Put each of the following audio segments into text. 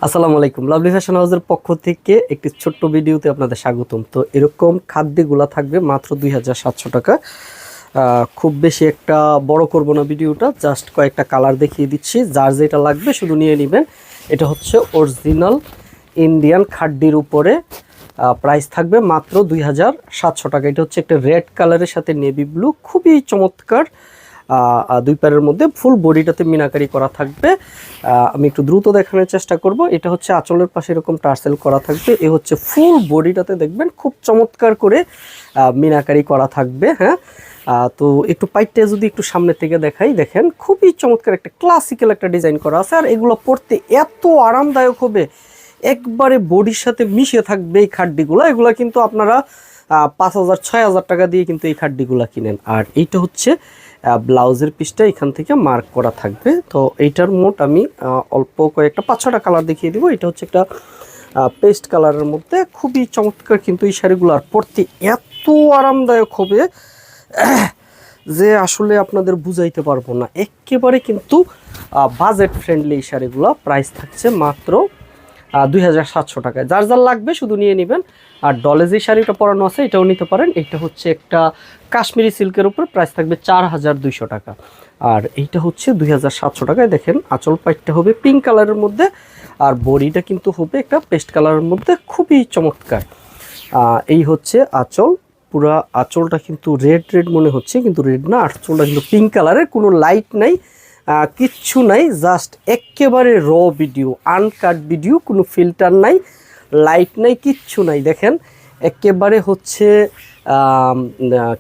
আসসালামু আলাইকুম। Lovely fashion হাউসের পক্ষ থেকে একটি ছোট্ট ভিডিওতে আপনাদের স্বাগতম। তো এরকম খাদ্যগুলা থাকবে মাত্র 2700 টাকা। খুব বেশি একটা বড় করব না ভিডিওটা, জাস্ট কয়েকটা কালার দেখিয়ে দিচ্ছি, যার যেটা লাগবে শুধু নিয়ে নেবেন। এটা হচ্ছে অরিজিনাল ইন্ডিয়ান খাদ্যের উপরে, প্রাইস থাকবে মাত্র 2700 টাকা। এটা হচ্ছে একটা রেড কালারের সাথে নেভি ব্লু, খুবই চমৎকার। দুই পারের মধ্যে ফুল বডিটাতে মিনাকারি করা থাকবে। আমি একটু দ্রুত দেখানোর চেষ্টা করব। এটা হচ্ছে আঁচলের পাশে এরকম টার্সেল করা থাকবে। এ হচ্ছে ফুল বডিটাতে দেখবেন খুব চমৎকার করে মিনাকারি করা থাকবে। হ্যাঁ, তো একটু পাইটটা যদি একটু সামনে থেকে দেখাই, দেখেন খুবই চমৎকার একটা ক্লাসিক্যাল একটা ডিজাইন করা আছে। আর এগুলো পরতে এত আরামদায়ক হবে, একবারে বডির সাথে মিশে থাকবে এই খাড্ডিগুলো। এগুলো কিন্তু আপনারা 5000-6000 টাকা দিয়ে কিন্তু এই খাড্ডিগুলো কিনেন। আর এইটা হচ্ছে ব্লাউজের পিসটা এখান থেকে মার্ক করা থাকবে। তো এইটার মোট আমি অল্প কয়েকটা 5-6টা কালার দেখিয়ে দিব। এটা হচ্ছে একটা পেস্ট কালারের মধ্যে, খুবই চমৎকার কিন্তু এই শাড়িগুলো। আর পরতে এত আরামদায়ক হবে যে আসলে আপনাদের বুঝাইতে পারবো না। একেবারে কিন্তু বাজেট ফ্রেন্ডলি এই শাড়িগুলো। প্রাইস থাকছে মাত্র 2700 টাকায়। যার যার লাগবে শুধু নিয়ে নেবেন। আর ডলে যে শাড়িটা পরানো আছে এটাও নিতে পারেন। এটা হচ্ছে একটা কাশ্মীরি সিল্কের উপর, প্রাইস থাকবে 4200 টাকা। আর এইটা হচ্ছে 2700 টাকায়। দেখেন আঁচল পাইটটা হবে পিঙ্ক কালারের মধ্যে, আর বডিটা কিন্তু হবে একটা পেস্ট কালারের মধ্যে, খুবই চমৎকার। এই হচ্ছে আঁচল। পুরা আঁচলটা কিন্তু রেড রেড মনে হচ্ছে, কিন্তু রেড না, আঁচলটা কিন্তু পিঙ্ক কালারের, কোনো লাইট নাই, কিচ্ছু নাই, জাস্ট একেবারে র ভিডিও, আনকাট ভিডিও, কোনো ফিল্টার নাই, লাইট নাই, কিচ্ছু নাই। দেখেন একেবারে হচ্ছে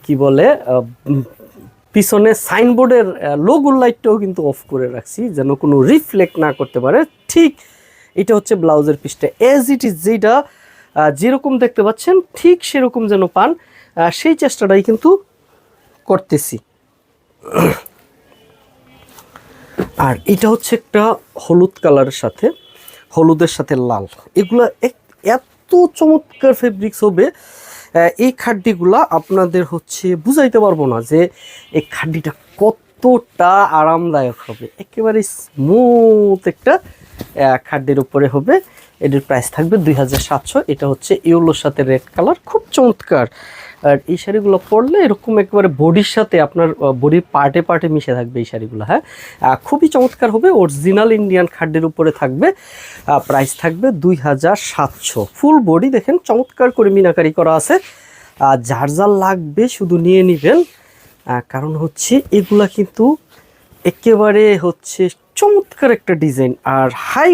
কি বলে, পিছনে সাইনবোর্ডের লোগোর লাইটটাও কিন্তু অফ করে রাখছি, যেন কোনো রিফ্লেক্ট না করতে পারে। ঠিক এটা হচ্ছে ব্লাউজের পিসটা, এজ ইট ইজ, যেটা যেরকম দেখতে পাচ্ছেন ঠিক সেরকম যেন পান, সেই চেষ্টাটাই কিন্তু করতেছি। আর এটা হচ্ছে একটা হলুদ কালারের সাথে, হলুদের সাথে লাল, এগুলো এত চমৎকার ফেব্রিক্স হবে। এই খাড্ডিগুলা আপনাদের হচ্ছে বুঝাইতে পারবো না যে এই খাড্ডিটা কতটা আরামদায়ক হবে। একেবারে স্মুথ একটা খাড্ডির উপরে হবে। এটির প্রাইস থাকবে 2700। এটা হচ্ছে ইয়েলোর সাথে রেড কালার, খুব চমৎকার। আর এই শাড়িগুলো পরলে এরকম একেবারে বডির সাথে আপনার বডির পার্টে পার্টে মিশে থাকবে এই শাড়িগুলো। হ্যাঁ, খুবই চমৎকার হবে। অরিজিনাল ইন্ডিয়ান খাড্ডির উপরে থাকবে। প্রাইস থাকবে 2700। ফুল বডি দেখেন চমৎকার করে মিনাকারি করা আছে। যার যার লাগবে শুধু নিয়ে নেবেন। কারণ হচ্ছে এগুলা কিন্তু একেবারে হচ্ছে চমৎকার একটা ডিজাইন আর হাই